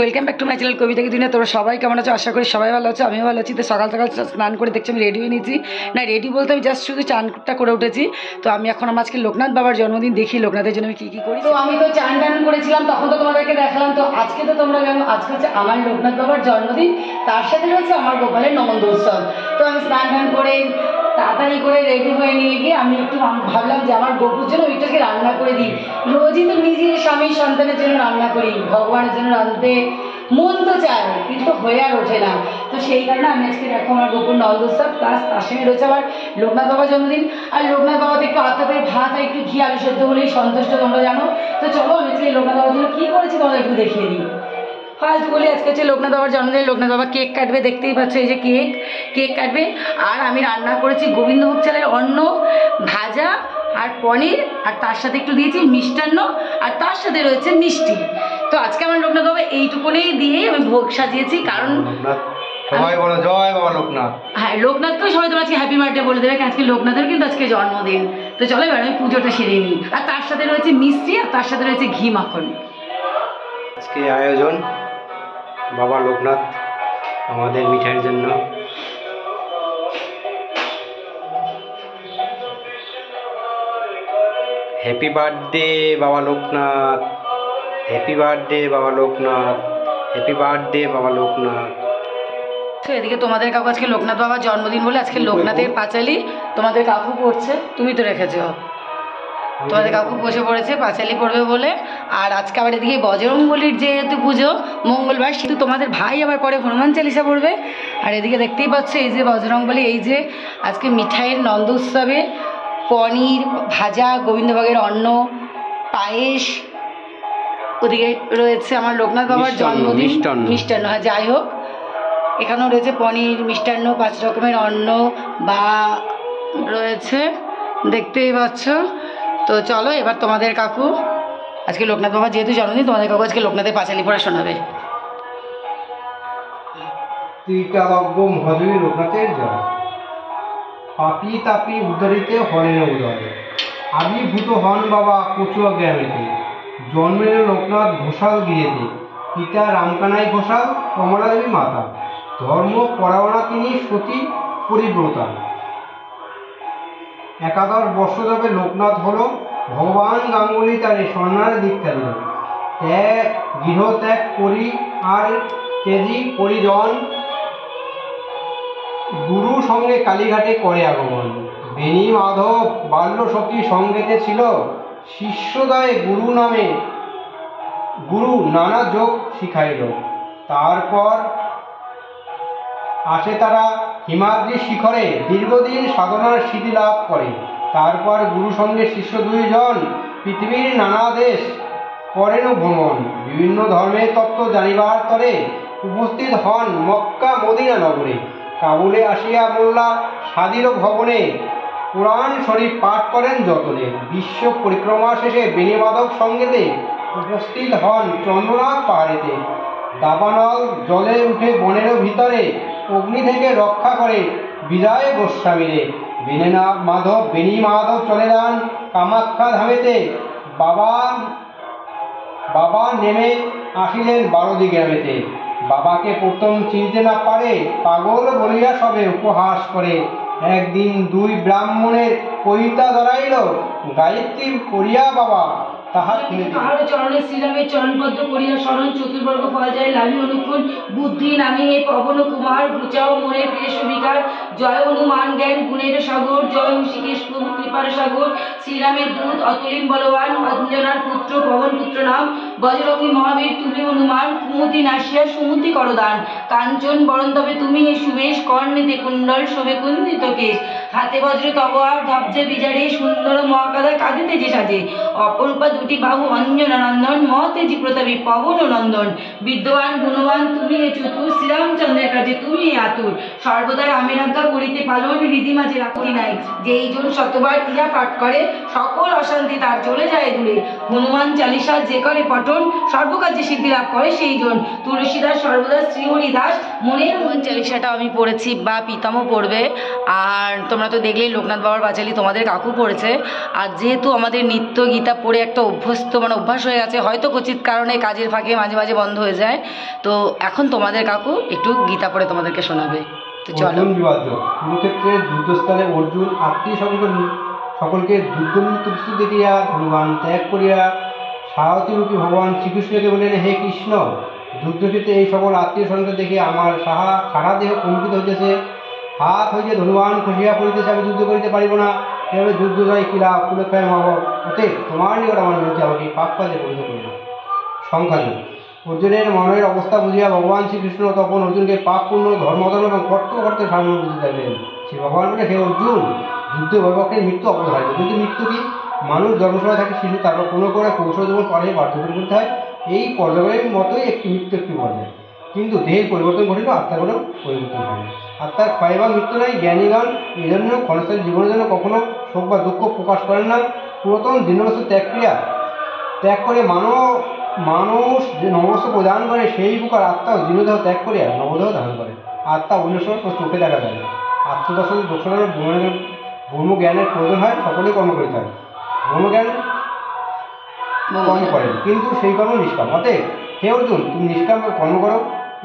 Welcome back to my channel Kobita ki Duniya. তোমরা সবাই কেমন আছো? আশা করি সবাই ভালো আছো, আমিও ভালো আছি। তো সকাল সকাল স্নান করে দেখছি আমি রেডি হয়ে নিয়েছি। না রেডি বলতে আমি জাস্ট শুধু চানটা করে উঠেছি। তো আমি এখন আমার আজকে লোকনাথ বাবার জন্মদিন, দেখি লোকনাথের জন্য আমি কী কী করি। তো আমি তো চান টান করেছিলাম, তখন তো তোমাদেরকে দেখালাম। তো আজকে তো তোমরা জানো আজকে হচ্ছে আমার লোকনাথ বাবার জন্মদিন, তার সাথে রয়েছে আমার গোপালের নমন্দ উৎসব। তো আমি স্নান টান করে তাড়াতাড়ি করে রেডি হয়ে নিয়ে গিয়ে আমি একটু ভাবলাম যে আমার গপুর জন্য ওইটাকে রান্না করে দিই। রোজই তো নিজের স্বামী সন্তানের জন্য রান্না করি, ভগবানের জন্য রাঁধতে মন তো চায় কিন্তু হয়ে আর ওঠে না। তো সেই কারণে আমি আজকে দেখো আমার গোপুর নন্দ উৎসব প্লাস তার সঙ্গে রয়েছে আমার লোকনাথ বাবার জন্মদিন। আর লোকনাথ বাবাতে একটু আত্মাপের ভাত আর একটু ঘি আলু সেদ্ধ হলেই সন্তুষ্ট, তোমরা জানো। তো চলো আমি আজকে লোকনাথ বাবার জন্য কী করেছি তোমাদের একটু দেখিয়ে দিই। ফার্স্ট বলি আজকে হচ্ছে লোকনাথ বাবার জন্মদিন। লোকনাথ বাবা কেক কাটবে, দেখতেই পাচ্ছ এই যে কেক কাটবে। আর আমি রান্না করেছি গোবিন্দভোগ চালের অন্ন, ভাজা আর পনির, আর তার সাথে একটু দিয়েছি মিষ্টান্ন, আর তার সাথে রয়েছে মিষ্টি। তো আজকে আমার লোকনাথ বাবা এইটুকুনেই দিয়েই আমি ভোগ সাজিয়েছি, কারণ সবাই বলো জয় বাবা লোকনাথ। হ্যাঁ, লোকনাথকেও সবাই তোমার আজকে হ্যাপি বার্থডে বলে দেবে, আজকে লোকনাথের কিন্তু আজকে জন্মদিন। তো চলো এবার আমি পুজোটা সেরে নিই। আর তার সাথে রয়েছে মিষ্টি, আর তার সাথে রয়েছে ঘি মাখন। আজকে আয়োজন বাবা লোকনাথ আমাদের মিঠাইয়ের জন্য। হ্যাপি বার্থডে বাবা লোকনাথ, হ্যাপি বার্থডে বাবা লোকনাথ, হ্যাপি বার্থডে বাবা লোকনাথ। তো এদিকে তোমাদের কাকু আজকে লোকনাথ বাবার জন্মদিন বলে আজকে লোকনাথের পাঁচালি তোমাদের কাকু পড়ছে, তুমি তো রেখেছো, তোমাদের কাকু বসে পড়েছে পাঁচালি পড়বে বলে। আর আজকে আবার এদিকে বজরংবলির যেহেতু পুজো মঙ্গলবার, সেহেতু তোমাদের ভাই আবার পরে হনুমান চালিসা পড়বে। আর এদিকে দেখতেই পাচ্ছ এই যে বজরংবলী, এই যে আজকে মিঠাইয়ের নন্দ উৎসবে পনির ভাজা, গোবিন্দভোগের অন্ন, পায়েস, ওদিকে রয়েছে আমার লোকনাথ বাবার জন্মদিন মিষ্টান্ন। হ্যাঁ যাই হোক, এখানেও রয়েছে পনির, মিষ্টান্ন, 5 রকমের অন্ন বা রয়েছে, দেখতেই পাচ্ছ। তো চলো এবার তোমাদের কাকু আজকে লোকনাথ বাবা যেহেতু জন্মদিন, তোমাদের কাকু আজকে লোকনাথের পাঁচালি পড়া শোনাবে। মহাদেবী লোকনাথের জয়। পাপি তাপি উদ্ধরিতে হরেন উদয়, আবির্ভূত হন বাবা কচুয়া গ্রামেতে, জন্মের লোকনাথ ঘোষাল গিরেতে, পিতা রামকানাই ঘোষাল, কমলা দেবী মাতা, ধর্ম পরায়ণা তিনি সতী পরিব্রতা। 11 বর্ষ যাবে লোকনাথ হলো, ভগবান গাঙ্গুলি তারে সন্ন্যার দীক্ষা দিল, গৃহত্যাগ করি আর তেজি পরিজন, গুরু সঙ্গে কালীঘাটে করে আগমন। বেণী মাধব বাল্য সখী সঙ্গেতে ছিল, শিষ্যদয়ে গুরু নানা যোগ শিখাইল। তারপর আসে তারা হিমাদ্রি শিখরে, দীর্ঘদিন সাধনার সিদ্ধি লাভ করে। তারপর গুরু সঙ্গে শিষ্য 2 জন পৃথিবীর নানা দেশ করেন ভ্রমণ, বিভিন্ন ধর্মের তত্ত্ব জানিবার তরে উপস্থিত হন মক্কা মদিনা নগরে। কাবুলে আসিয়া মোল্লা সাদির ভবনে কোরআন শরীফ পাঠ করেন যতনে। বিশ্ব পরিক্রমা শেষে বেণী মাধব সঙ্গেতে উপস্থিত হন চন্দ্রনাথ পাহাড়েতে। দাবানল জলে উঠে বনের ভিতরে, অগ্নি থেকে রক্ষা করে বিদায় গোস্বামীরে। বেণী মাধব চলে যান কামাখ্যা ধামেতে, বাবা নেমে আসিলেন বারদি গ্রামেতে। বাবাকে প্রথম চিনতে না পারে, পাগল বলিয়া সবে উপহাস করে। একদিন 2 ব্রাহ্মণের কইতা ধরাইল, গায়ত্রী করিয়া বাবা তাহার কাহার চরণে শ্রীরামের চরণপদ্ম করিয়া স্মরণ, চতুর্বর্গ ফল যায় লাভি অনুক্ষণ, বুদ্ধি নামে হে পবন কুমার, ঘুচাও মনের প্রিয় বিকার। জয় হনুমান জ্ঞান গুণের সাগর, জয় ঋষিকেশ প্রভু কৃপার সাগর। শ্রীরামের দূত অতুলিম বলবান, অঞ্জনার পুত্র পবন পুত্র নাম। বজরঙ্গী মহাবীর তুমি হনুমান, কুমতি নাসিয়া সুমতি করদান। কাঞ্চন বরণ তবে তুমি হে সুবেশ, কর্ণেতে কুণ্ডল শোভে কুন্দিত কেশ। হাতে বজ্র তবয়ার ধবজে বিজারে, সুন্দর মহাকাদা কাঁদিতে যে সাজে। অপরূপা 2টি বাহু অঞ্জনা নন্দন, মহতেজি প্রতাপী পবন নন্দন। বিদ্যবান গুণবান তুমি হে চতুর, শ্রীরামচন্দ্রের কাছে তুমি হে আতুর। সর্বদা রামের আজ্ঞা করিতে পালন, হৃদি মাঝে রাখি নাই। যেই জন শতবার ইহা পাঠ করে, সকল অশান্তি তার চলে যায় দূরে। হনুমান চালিসা যে করে পঠন, সর্বকার্যে সিদ্ধি লাভ করে সেই জন। তুলসীদাস সর্বদাস শ্রীহরি দাস মনের হনুমান চালিসাটা আমি পড়েছি বা পিতামও পড়বে। আর তোমরা তো দেখলেই লোকনাথ বাবার পাঁচালি তোমাদের কাকু পড়েছে। আর যেহেতু আমাদের নিত্য গীতা পড়ে একটা অভ্যস্ত মানে অভ্যাস হয়ে গেছে, হয়তো কচিত কারণে কাজের ফাঁকে মাঝে মাঝে বন্ধ হয়ে যায়, তো এখন তোমাদের কাকু একটু গীতা পড়ে তোমাদেরকে শোনাবে। তো চলো। অর্জুন বিবাদ্য কুরুক্ষেত্রের যুদ্ধস্থলে অর্জুন আত্মীয় সকলকে যুদ্ধমুক্ত প্রস্তুত দেখিয়া হনুমান ত্যাগ করিয়া সারথিরূপী ভগবান শ্রীকৃষ্ণকে বললেন, হে কৃষ্ণ, যুদ্ধক্ষেত্রে এই সকল আত্মীয় স্বজনকে দেখে আমার সারা দেহ কম্পিত হইতেছে, হাত হইতে ধনুবান খসিয়া পড়িতেছে, আমি যুদ্ধ করিতে পারিব না, এভাবে যুদ্ধ জয় কিলা কুলক্ষায় মহাভাব, অতএব তোমার নিকট আমার বিরুদ্ধে আমাকে পাপ কাজে পরিণত করি না। সংখ্যাযোগ অর্জুনের মনের অবস্থা বুঝিয়া ভগবান শ্রীকৃষ্ণ তখন অর্জুনকে পাপপূর্ণ ধর্মধর্ম এবং কর্তব্যের সামনে বুঝতে চাইলেন। শ্রী ভগবান বলে, হে অর্জুন, যুদ্ধে ভয়পক্ষের মৃত্যু অপরিহার্য, কিন্তু মৃত্যু কি? মানুষ জন্মসময় থাকে শিশু, তারপর কোনো করে কৌশল জীবন পরে বার্ধক্য করতে হয়। এই পর্যায়ের মতোই একটি মৃত্যু একটি পর্যায়, কিন্তু দেহের পরিবর্তন ঘটিল, আত্মার কোনো পরিবর্তন হয় না। আত্মার ক্ষয় বা মৃত্যু নাই। জ্ঞানীগণ এই জন্য ক্ষণস্থায়ী জীবনের জন্য কখনো শোক বা দুঃখ প্রকাশ করেন না। পুরাতন দীনবস্তু ত্যাগ করে মানুষ যে নবস্ত প্রদান করে, সেই প্রকার আত্মা জীর্ণদেহ ত্যাগ করিয়া নবদেহ ধারণ করে। আত্মা অন্য সময় চোখে দেখা যায় না। আত্মদর্শন দর্শনের ব্রহ্মজ্ঞানের প্রয়োজন হয়, সকলেই কর্ম করিতে হয়। ব্রহ্মজ্ঞান কর্ম করেন, কিন্তু সেই কর্ম নিষ্কাম। অতএব হে অর্জুন, তুমি নিষ্কামভাবে কর্ম করো,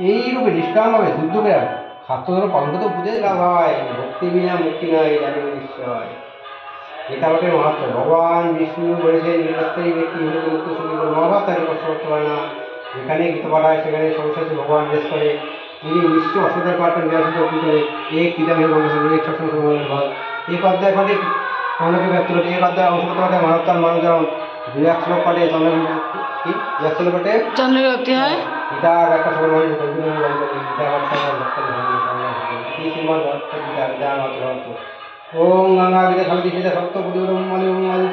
এইরূপে নিষ্কামভাবে যুদ্ধ করে খাদ্যধর্ম পালন করতে বুঝে লাভ হয়। ভক্তি বিনা মুক্তি নাই, জানি নিশ্চয়। গীতা পাঠের মাহাত্ম। ভগবান বিষ্ণু বলেছেন, নিরস্তায়ী ব্যক্তি হলে মুক্ত সুখী মহাভাব তাকে কষ্ট করতে পারে না। যেখানে গীতা পাঠ হয় সেখানে সর্বশেষে ভগবান নির্দেশ করে, তিনি নিশ্চয় অসুবিধার পাঠেন বিরাসিত করে এক পিতামের বন্ধু এক সবসময় সময়ের ভাগ। এই অধ্যায় পাঠে অনেকে ব্যক্ত করে, এক অধ্যায় অংশ করতে পাঠে মানবতার মানুষ যেমন 200 শ্লোক পাঠে চন্দ্র পাঠে চন্দ্রব্যাপ্তি হয়। গীতার একটা সকল মানুষ গীতা পাঠ ওম গঙ্গা বিদে শান্তি সীতা সত্য প্রতিবরম মালি ওম মালি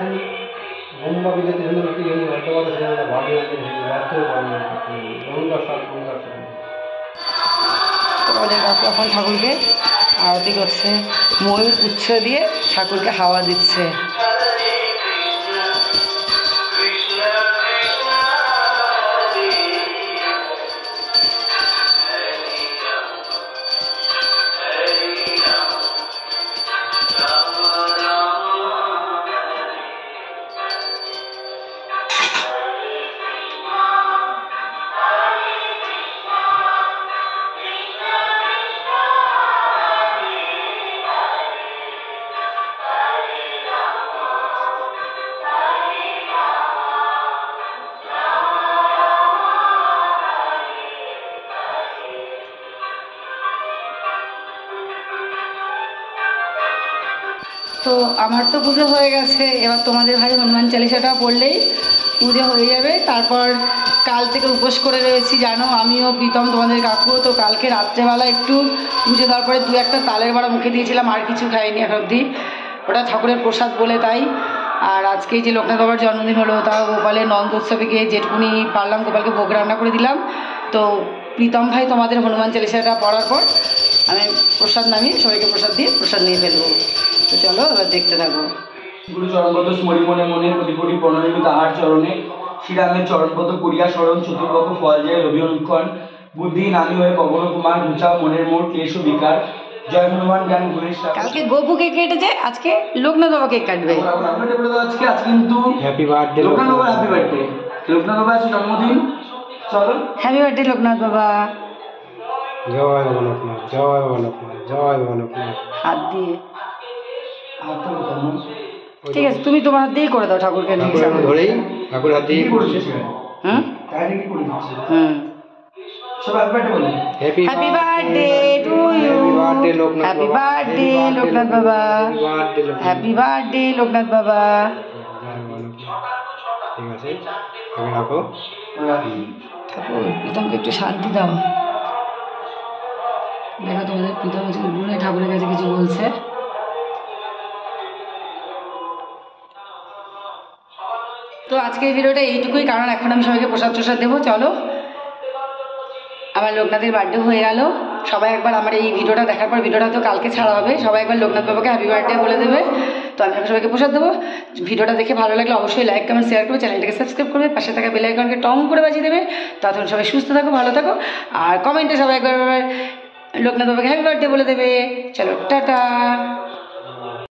ওম বা বিদ্যুৎ সুন্দর মুক্তি গঙ্গা ভক্তবাদ সেনা ভাবি আছে ব্যর্থ কর্ম গঙ্গা সব গঙ্গা সব। তোমাদের কাকু এখন ঠাকুরকে আরতি করছে, ময়ূর পুচ্ছ দিয়ে ঠাকুরকে হাওয়া দিচ্ছে। তো আমার তো পুজো হয়ে গেছে, এবার তোমাদের ভাই হনুমান চালিসাটা পড়লেই পুজো হয়ে যাবে। তারপর কাল থেকে উপোস করে রয়েছি, জানো, আমিও প্রীতম তোমাদের কাকু। তো কালকে রাত্রেবেলা একটু পুজো দেওয়ার পরে 2-1টা তালের বড়া মুখে দিয়েছিলাম, আর কিছু খাইনি এখন অবধি, ওটা ঠাকুরের প্রসাদ বলে তাই। আর আজকে যে লোকনাথ বাবার জন্মদিন হলো, তাও গোপালের নন্দোৎসবে গিয়ে যেটুকুনি পারলাম গোপালকে ভোগ রান্না করে দিলাম। তো প্রীতম ভাই তোমাদের হনুমান চালিসাটা পড়ার পর আমি প্রসাদ নামিয়ে সবাইকে প্রসাদ দিয়ে প্রসাদ নিয়ে ফেলবো। তো চলো এবার দেখতে থাকো। গুরু চরণগত স্মরি মনে মনে কোটি কোটি প্রণামিত তাহার চরণে, শ্রীরামের চরণগত করিয়া স্মরণ চতুর্বক ফল যায় রবি অনুক্ষণ, বুদ্ধি নামি হয়ে পবন কুমার ঘুচাও মনের মোড় ক্লেশ বিকার, জয় হনুমান জ্ঞান গুণেশ। কালকে গোপু কেক কেটেছে, আজকে লোকনাথ বাবা কেক কাটবে। আজকে কিন্তু happy birthday Loknath Baba, happy birthday Loknath বাবা, আজকে জন্মদিন। চলো হ্যাপি বার্থডে লোকনাথ বাবা। জয় বাবা লোকনাথ, জয় বাবা লোকনাথ, জয় বাবা লোকনাথ। হাত দিয়ে হাতটা কোথায় আমার? ঠিক আছে, তুমি তোমার হাত দিয়েই করে দাও ঠাকুরকে নিয়ে ঠাকুর ধরেই ঠাকুর হাত দিয়ে কি করেছিস? হুম তাই কি করে দিচ্ছিস? হুম। সব হ্যাপি বার্থডে বলে। Happy happy birthday to you. Birthday Loknath, happy birthday Loknath Baba. Happy birthday Loknath বাবা। ঠিক আছে, তুমি রাখো। ঠাকুর প্রীতমকে একটু শান্তি দাও। দেখো তোমাদের প্রীতম গুণে ঠাকুরের কাছে কিছু বলছে। তো আজকের ভিডিওটা এইটুকুই, কারণ এখন আমি সবাইকে প্রসাদ টসাদ দেবো। চলো, আমার লোকনাথের বার্থডে হয়ে গেল। সবাই একবার আমার এই ভিডিওটা দেখার পর, ভিডিওটা তো কালকে ছাড়া হবে, সবাই একবার লোকনাথ বাবাকে হ্যাপি বার্থডে বলে দেবে। তো আমি এখন সবাইকে প্রসাদ দেবো। ভিডিওটা দেখে ভালো লাগলে অবশ্যই লাইক কমেন্ট শেয়ার করবে, চ্যানেলটাকে সাবস্ক্রাইব করবে, পাশে থাকা বেল আইকনকে টং করে বাজিয়ে দেবে। তখন সবাই সুস্থ থাকো, ভালো থাকো, আর কমেন্টে সবাই একবার লোকনাথ বাবাকে হ্যাপি বার্থডে বলে দেবে। চলো টাটা।